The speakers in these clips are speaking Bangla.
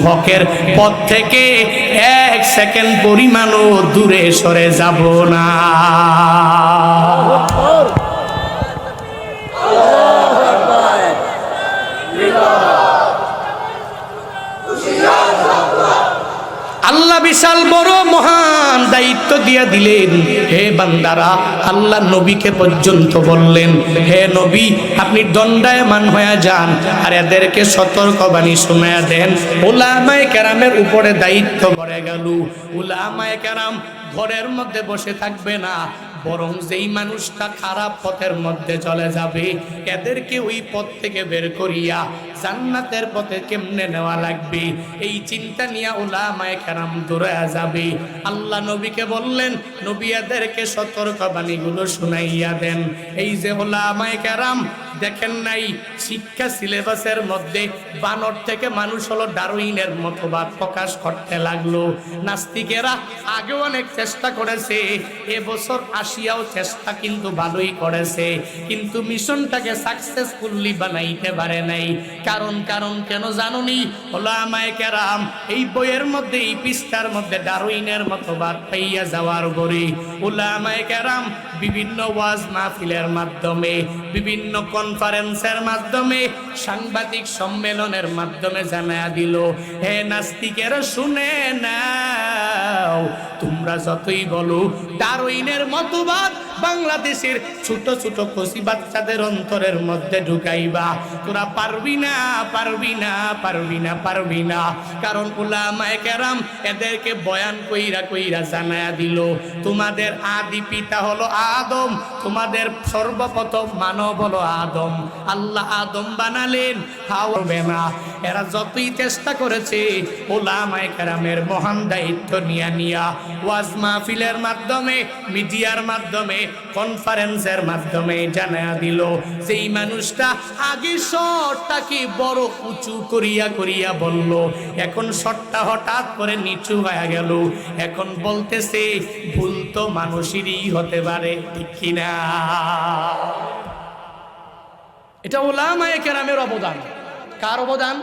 হকের পথ থেকে এক সেকেন্ড পরিমাণও দূরে সরে যাব না। আল্লাহ বিশাল বড় মহান দায়িত্ব দিয়ে দিলেন। হে বান্দারা, আল্লাহ নবীকে পর্যন্ত বললেন, হে নবী আপনি দণ্ডায়মান হয়ে যান আর এদেরকে সতর্কবাণী শোনায়া দেন। উলামায়ে কেরামের উপরে দায়িত্ব পড়ে গেল। উলামায়ে কেরাম ঘরের মধ্যে বসে থাকবে না, বরং যেই মানুষটা খারাপ পথের মধ্যে চলে যাবে এদেরকে ওই পথ থেকে বের করিয়া জান্নাতের পথে কেমনে নেওয়া লাগবে এই চিন্তা নিয়ে উলামায়ে কেরাম দৌড়ে যাবে। আল্লাহ নবীকে বললেন, নবী এদেরকে সতর্কবাণীগুলো শুনাইয়া দেন। এই যে উলামায়ে কেরাম দেখেন নাই, শিক্ষা সিলেবাসের মধ্যে বানর থেকে মানুষ হলো ডারউইনের মতবাদ প্রকাশ করতে লাগলো। নাস্তিকেরা আগে অনেক চেষ্টা করেছে, এবছর আসিয়াও চেষ্টা কিন্তু ভালোই করেছে, কিন্তু মিশনটাকে সাকসেসফুলি বানাইতে পারে নাই। কারণ কেন জানুনি? উলামায়ে কেরাম এই বইয়ের মধ্যে, এই পৃষ্ঠার মধ্যে ডারউইনের মতবাদ পাইয়া যাওয়ার পরে উলামায়ে কেরাম বিভিন্ন ওয়াজ মাহফিলের মাধ্যমে, বিভিন্ন কনফারেন্সের মাধ্যমে, সাংবাদিক সম্মেলনের মাধ্যমে জানায়া দিল, হে নাস্তিকেরা শুনে নাও, তোমরা যতই বলো ডারউইনের মতবাদ বাংলাদেশের ছোট ছোট কচি বাচ্চাদের অন্তরের মধ্যে ঢুকাইবা, তোরা পারবি না, পারবি না, পারবি না, পারবি না। কারণ উলামায়ে কেরাম এদেরকে বয়ান কইরা জানায়া দিল, তোমাদের আদি পিতা হলো আদম, তোমাদের সর্বপ্রথম মানব হলো আদম। আল্লাহ আদম বানালেন, হবে না। এরা যতই চেষ্টা করেছে উলামায়ে কেরামের মহান দায়িত্ব নিয়া ওয়াজ মাহফিলের মাধ্যমে, মিডিয়ার মাধ্যমে, কনফারেন্সের মাধ্যমে জানায়া দিল, যেই মানুষটা আগে শটটাকে বড় উঁচু করিয়া বলল, এখন শটটা হঠাৎ করে নিচু হয়ে গেল। এখন বলতেছে ভুল তো মানুষেরই হতে পারে, ঠিক কিনা? এটা উলামায়ে কেরামের অবদান। কার অবদান?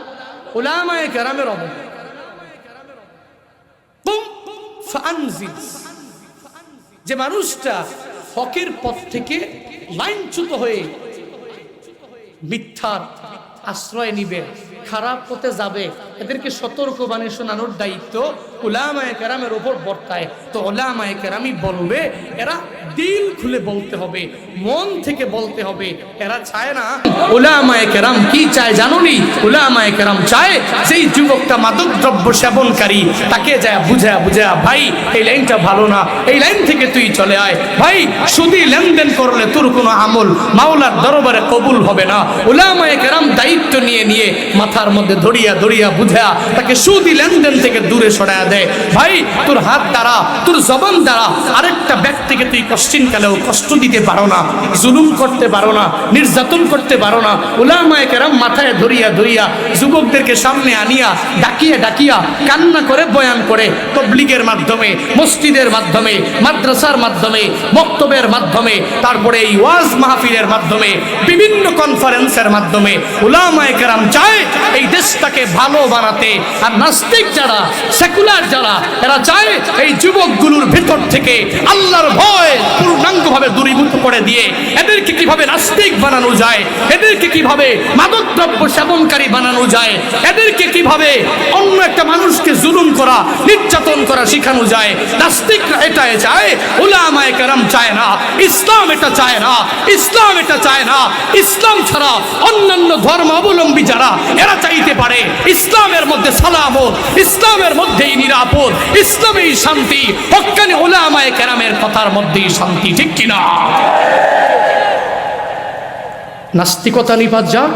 উলামায়ে কেরামের অবদান। যে মানুষটা হকের পথ থেকে লাইনচ্যুত হয়ে মিথ্যার আশ্রয় নিবে, খারাপ পথে যাবে, এদেরকে সতর্কবাণী শোনানোর দায়িত্ব উলামায়ে কেরামের উপর বর্তায়। তো উলামায়ে কেরামই বলবে, এরা দিল খুলে বলতে হবে, মন থেকে বলতে হবে। এরা চায় না। উলামায়ে কেরাম কি চায় জানোনি? উলামায়ে কেরাম চায় যেই যুবকটা মাদক দ্রব্য সেবনকারী তাকে যায় বুঝা, ভাই এই লাইনটা ভালো না, এই লাইন থেকে তুই চলে আয়। ভাই সুদি লেনদেন করলে তোর কোনো আমল মাওলার দরবারে কবুল হবে না। উলামায়ে কেরাম দায়িত্ব নিয়ে মাথার মধ্যে ধরিয়া বুঝা তাকে সুদি লেনদেন থেকে দূরে সরায়া দেয়। ভাই তোর হাত দ্বারা, তোর জবান দ্বারা আরেকটা ব্যক্তিকে তুই কষ্টিনকালেও কষ্ট দিতে পারো না, জুলুম করতে পারো না, নির্যাতন করতে পারো না। উলামায়ে কেরাম মাথায় ধরিয়া যুবকদেরকে সামনে আনিয়া ডাকিয়া কান্না করে বয়ান করে, তাবলীগের মাধ্যমে, মসজিদের মাধ্যমে, মাদ্রাসার মাধ্যমে, বক্তব্যের মাধ্যমে, তারপরে এই ওয়াজ মাহফিলের মাধ্যমে, বিভিন্ন কনফারেন্সের মাধ্যমে উলামায়ে কেরাম চায় এই দেশটাকে ভালো বানাতে। আর নাস্তিক যারা, সেকুলার যারা, এরা চায় এই যুবকগুলোর ভেতর থেকে আল্লাহর ভয় পূর্ণাঙ্গভাবে দূরীভূত করে দিয়ে এদেরকে কিভাবে নাস্তিক বানানো যায়, এদেরকে কিভাবে মাদক দ্রব্য সেবনকারী বানানো যায়, এদেরকে কিভাবে অন্য একটা মানুষকে জুলুম করা, নির্যাতন করা শেখানো যায়। নাস্তিকরা এটাই চায়, উলামায়ে কেরাম চায় না। ইসলাম এটা চায় না, ইসলাম এটা চায় না। ইসলাম ছাড়া অন্যান্য ধর্মাবলম্বী যারা, এরা চাইতে পারে ইসলামের মধ্যে সালামত, ইসলামের মধ্যেই নিরাপদ, ইসলামেই শান্তি, হক্কানি উলামায়ে কেরামের কথার মধ্যেই শান্তি, ঠিক কিনা? নাস্তিকতা নিপাত যাক,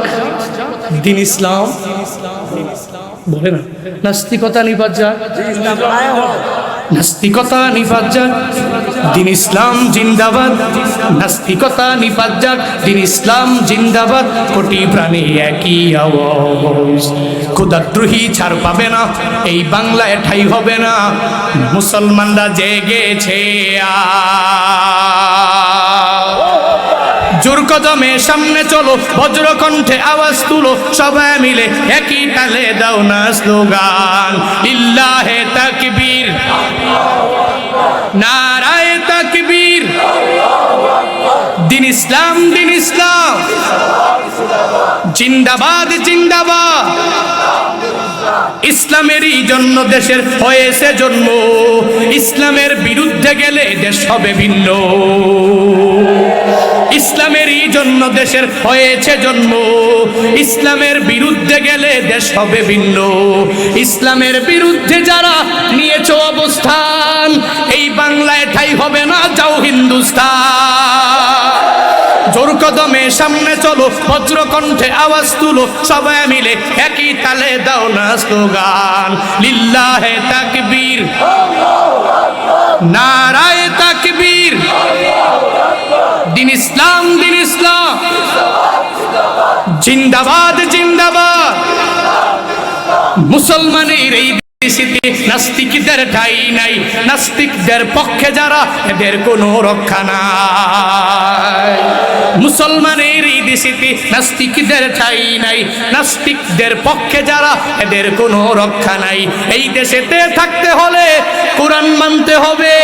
দিন ইসলাম বলে না, নাস্তিকতা নিপাত যাক, নাস্তিকতা নিপাত যাক, দিন ইসলাম জিন্দাবাদ, নাস্তিকতা নিপাত যাক, দিন ইসলাম জিন্দাবাদ। কোটি প্রাণী একই আওয়াজ, খোদাদ্রোহী ছাড় পাবে না, এই বাংলায় ঠাই হবে না। মুসলমানরা জেগেছে, জোর কদমে সামনে চলো, বজ্র কণ্ঠে আওয়াজ তুলো, সবাই মিলে একই তালে দাও না স্লোগান, লিল্লাহে তাকবীর, নারায়ে তাকবীর, দিন ইসলাম, দিন ইসলাম, জিন্দাবাদ, জিন্দাবাদ। ইসলামেরই জন্য দেশের হয়েছে জন্ম, ইসলামের বিরুদ্ধে গেলে দেশ হবে ভিন্ন। ইসলামেরই জন্য দেশের হয়েছে জন্ম, ইসলামের বিরুদ্ধে গেলে দেশ হবে ভিন্ন। ইসলামের বিরুদ্ধে যারা নিয়েছে অবস্থান, এই বাংলায় ঠাঁই হবে না, যাও হিন্দুস্তান। জোর কদমে সামনে চলো, বজ্র কণ্ঠে আওয়াজ তুলো, সবাই মিলে একই তালে দাও না স্লোগান, লিল্লাহে তাকবীর, নারায়ে তাকবীর, দিন ইসলাম, দিন ইসলাম, জিন্দাবাদ, জিন্দাবাদ। মুসলমানের এই দেশেতে নাস্তিকদের ঠাঁই নাই, নাস্তিকদের পক্ষে যারা এদের কোনো রক্ষা নাই। মুসলমানের এই দেশেতে নাস্তিকদের ঠাঁই নাই, নাস্তিকদের পক্ষে যারা এদের কোনো রক্ষা নাই। এই দেশেতে থাকতে হলে কোরআন মানতে হবে,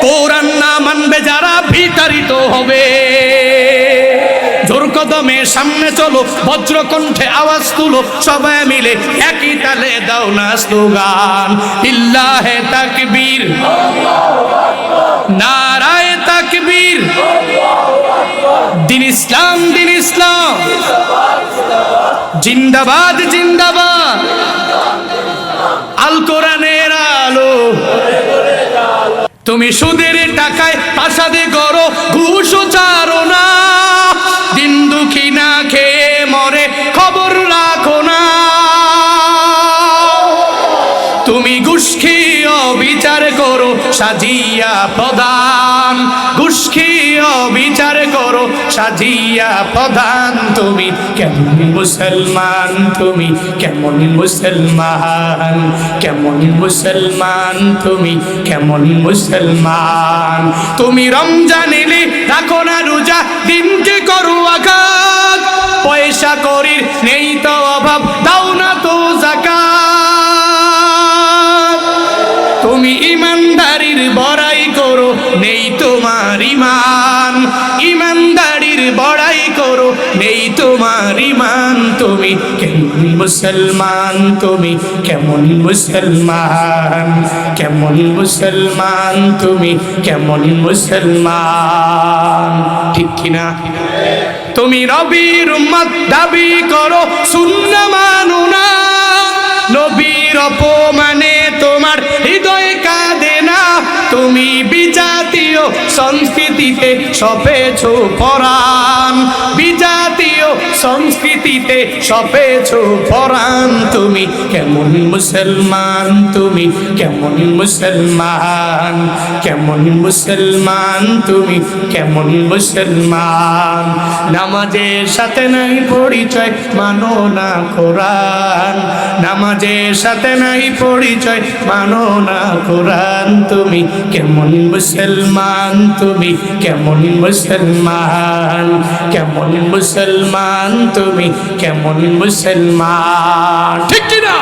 কোরআন না মানবে যারা বিতাড়িত হবে। জোর কদমে সামনে চলো, বজ্র কণ্ঠে আওয়াজ তুলো, সবাই মিলে একই তালে দাও না স্লোগান, লিল্লাহে তাকবীর, নারায়ে তাকবীর, দিন ইসলাম, দিন ইসলাম, জিন্দাবাদ, জিন্দাবাদ। আল কোরআনের আলো, তুমি সুদের টাকায় প্রাসাদে গড়ো, ঘুষও ছাড়ো না, দিন দুঃখী না খেয়ে মরে খবর রাখো না। তুমি ঘুষ খেয়ে বিচার করো সাজিয়া প্রধান, ঘুষ খেয়ে বিচার করো সাজিয়া প্রধান। তুমি কেমন মুসলমান, তুমি কেমন মুসলমান, কেমন মুসলমান, তুমি কেমন মুসলমান। তুমি রমজান এলে রাখো না রোজা, দিনকে করো আঘাত, পয়সা করির নেই তো অভাব, দাও না তো যাকাত। তুমি ইমানদারির বড়াই করো, নেই তোমার ইমান, ইমানদারির বড়াই করো, নেই তোমার ইমান। তুমি কেমন মুসলমান, তুমি কেমন মুসলমান, কেমন মুসলমান, তুমি কেমন মুসলমান, ঠিক কিনা? তুমি নবীর উম্মত দাবি করো, সুন্নাহ মানো না, নবীর অপমানে তোমার হৃদয় কাঁদে না। তুমি বিজাতীয় সংস্কৃতিতে সপেছো পরাণ, বিজাতীয় সংস্কৃতিতে সপেছো পরাণ। তুমি কেমন মুসলমান, তুমি কেমন মুসলমান, কেমন মুসলমান, তুমি কেমন মুসলমান। নামাজের সাথে নাই পরিচয়, মানো না কোরআন, নামাজের সাথে নাই পরিচয়, মানো না কোরআন। তুমি কেমন মুসলমান, তুমি কেমন মুসলমান, কেমন মুসলমান, তুমি কেমন মুসলমান, ঠিক কিনা?